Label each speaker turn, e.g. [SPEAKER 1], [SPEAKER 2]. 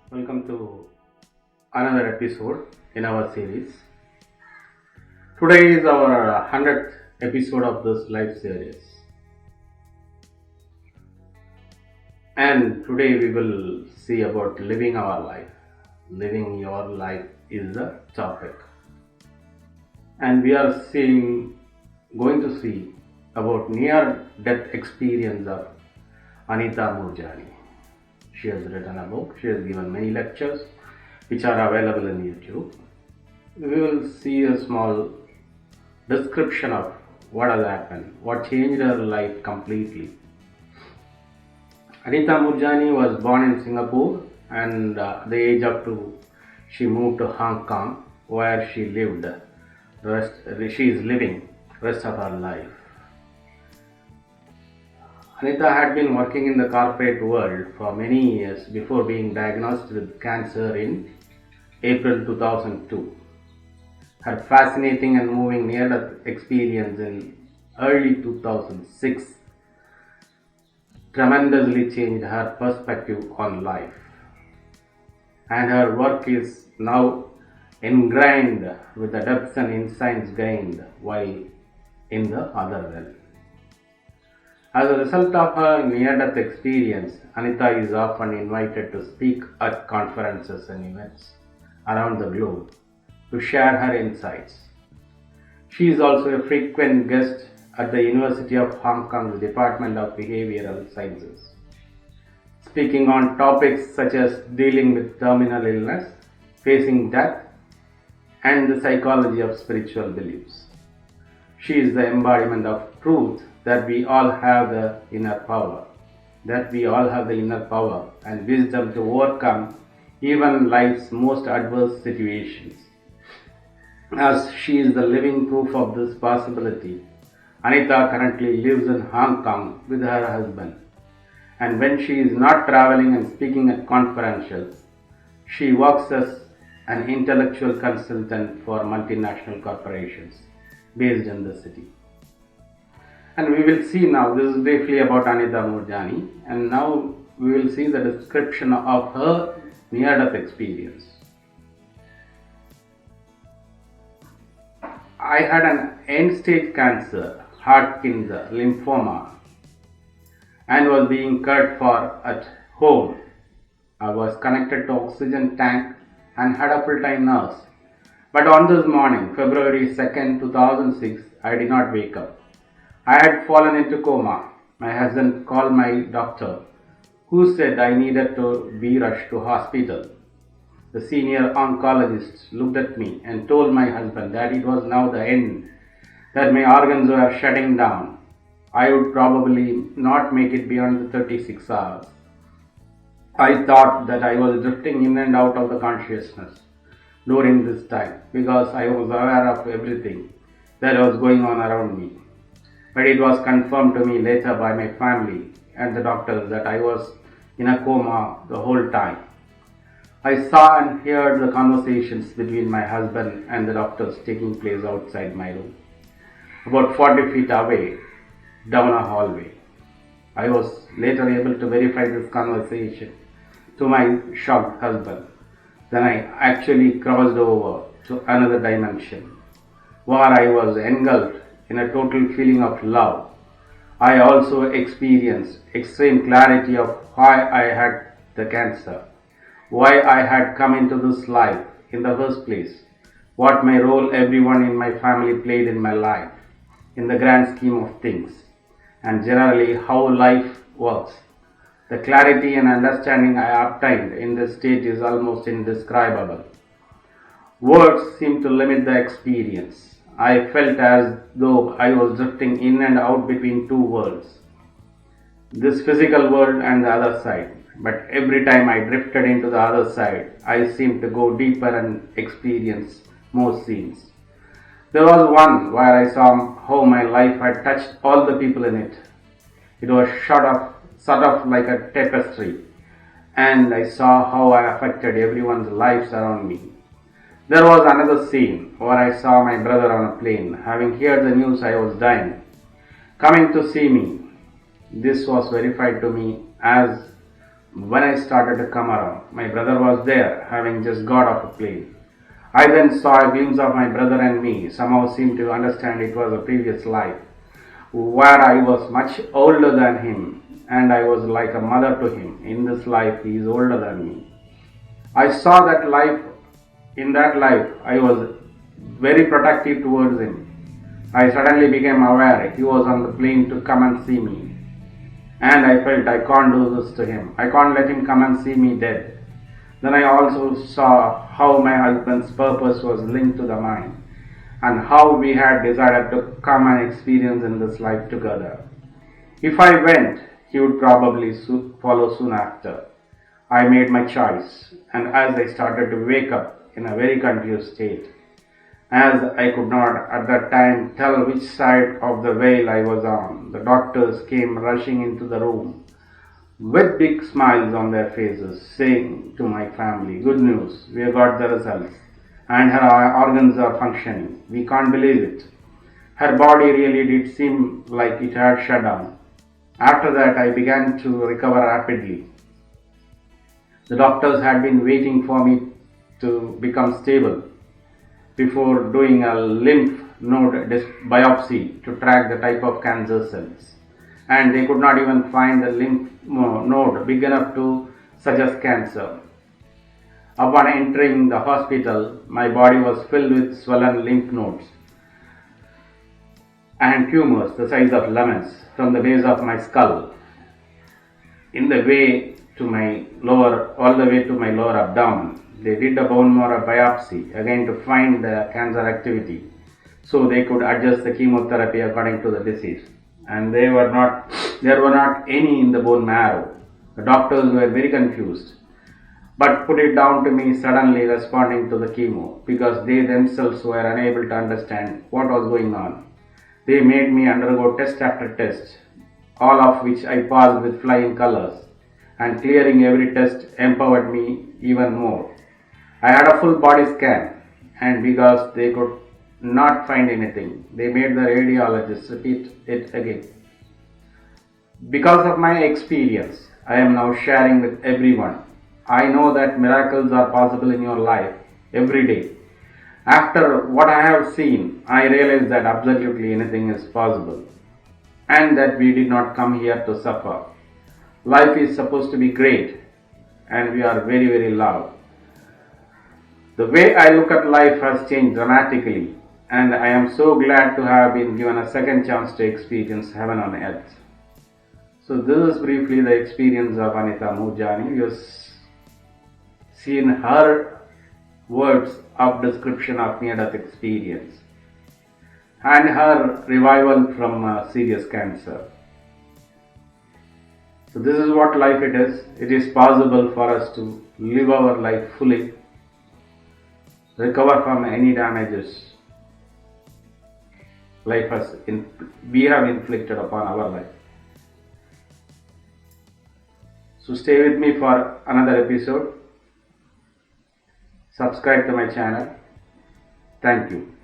[SPEAKER 1] Welcome to another episode in our series. Today is our 100th episode of this live series, and today we will see about living our life. Living your life is the topic, and we are going to see about near-death experience of Anita Moorjani. She has written a book, she has given many lectures which are available in YouTube. We will see a small description of what has happened, what changed her life completely. Anita Moorjani was born in Singapore, and at the age of 2, she moved to Hong Kong, where she is living rest of her life. Anita had been working in the corporate world for many years before being diagnosed with cancer in April 2002. Her fascinating and moving near-death experience in early 2006 tremendously changed her perspective on life, and her work is now ingrained with the depths and insights gained while in the other realm. As a result of her near-death experience, Anita is often invited to speak at conferences and events around the globe to share her insights. She is also a frequent guest at the University of Hong Kong's Department of Behavioral Sciences, speaking on topics such as dealing with terminal illness, facing death, and the psychology of spiritual beliefs. She is the embodiment of truth that we all have the inner power, and wisdom to overcome even life's most adverse situations. As she is the living proof of this possibility, Anita currently lives in Hong Kong with her husband, and when she is not traveling and speaking at conferences, she works as an intellectual consultant for multinational corporations based in the city. And we will see now, this is briefly about Anita Moorjani, and now we will see the description of her near-death experience. I had an end-stage cancer, Hodgkin's lymphoma, and was being cared for at home. I was connected to oxygen tank and had a full-time nurse. But on this morning, February 2nd, 2006, I did not wake up. I had fallen into coma. My husband called my doctor, who said I needed to be rushed to hospital. The senior oncologist looked at me and told my husband that it was now the end, that my organs were shutting down. I would probably not make it beyond the 36 hours. I thought that I was drifting in and out of the consciousness during this time because I was aware of everything that was going on around me. But it was confirmed to me later by my family and the doctors that I was in a coma the whole time. I saw and heard the conversations between my husband and the doctors taking place outside my room, about 40 feet away, down a hallway. I was later able to verify this conversation to my shocked husband. Then I actually crossed over to another dimension, where I was engulfed in a total feeling of love. I also experienced extreme clarity of why I had the cancer, why I had come into this life in the first place, what my role everyone in my family played in my life, in the grand scheme of things, and generally how life works. The clarity and understanding I obtained in this state is almost indescribable. Words seem to limit the experience. I felt as though I was drifting in and out between two worlds, this physical world and the other side. But every time I drifted into the other side, I seemed to go deeper and experience more scenes. There was one where I saw how my life had touched all the people in it. It was sort of like a tapestry, and I saw how I affected everyone's lives around me. There was another scene where I saw my brother on a plane, having heard the news I was dying, coming to see me. This was verified to me as when I started to come around. My brother was there, having just got off a plane. I then saw a glimpse of my brother and me, somehow seemed to understand it was a previous life, where I was much older than him, and I was like a mother to him. In this life, he is older than me. I saw that life, in that life, I was very protective towards him. I suddenly became aware he was on the plane to come and see me. And I felt I can't do this to him. I can't let him come and see me dead. Then I also saw how my husband's purpose was linked to the mine, and how we had decided to come and experience in this life together. If I went, he would probably follow soon after. I made my choice, and as I started to wake up in a very confused state, as I could not at that time tell which side of the veil I was on, the doctors came rushing into the room with big smiles on their faces, saying to my family, "Good news, we have got the results, and her organs are functioning. We can't believe it." Her body really did seem like it had shut down. After that, I began to recover rapidly. The doctors had been waiting for me to become stable before doing a lymph node biopsy to track the type of cancer cells. And they could not even find the lymph node big enough to suggest cancer. Upon entering the hospital, my body was filled with swollen lymph nodes and tumors the size of lemons from the base of my skull in the way to my lower, all the way to my lower abdomen. They did a bone marrow biopsy again to find the cancer activity, so they could adjust the chemotherapy according to the disease. And there were not any in the bone marrow. The doctors were very confused, but put it down to me suddenly responding to the chemo, because they themselves were unable to understand what was going on. They made me undergo test after test, all of which I passed with flying colors, and clearing every test empowered me even more. I had a full body scan, and because they could not find anything, they made the radiologist repeat it again. Because of my experience, I am now sharing with everyone. I know that miracles are possible in your life every day. After what I have seen, I realize that absolutely anything is possible, and that we did not come here to suffer. Life is supposed to be great, and we are very, very loved. The way I look at life has changed dramatically, and I am so glad to have been given a second chance to experience heaven on earth. So this is briefly the experience of Anita Moorjani. You have seen her words of description of near-death experience and her revival from serious cancer. So this is what life it is. It is possible for us to live our life fully, recover from any damages we have inflicted upon our life. So stay with me for another episode. Subscribe to my channel. Thank you.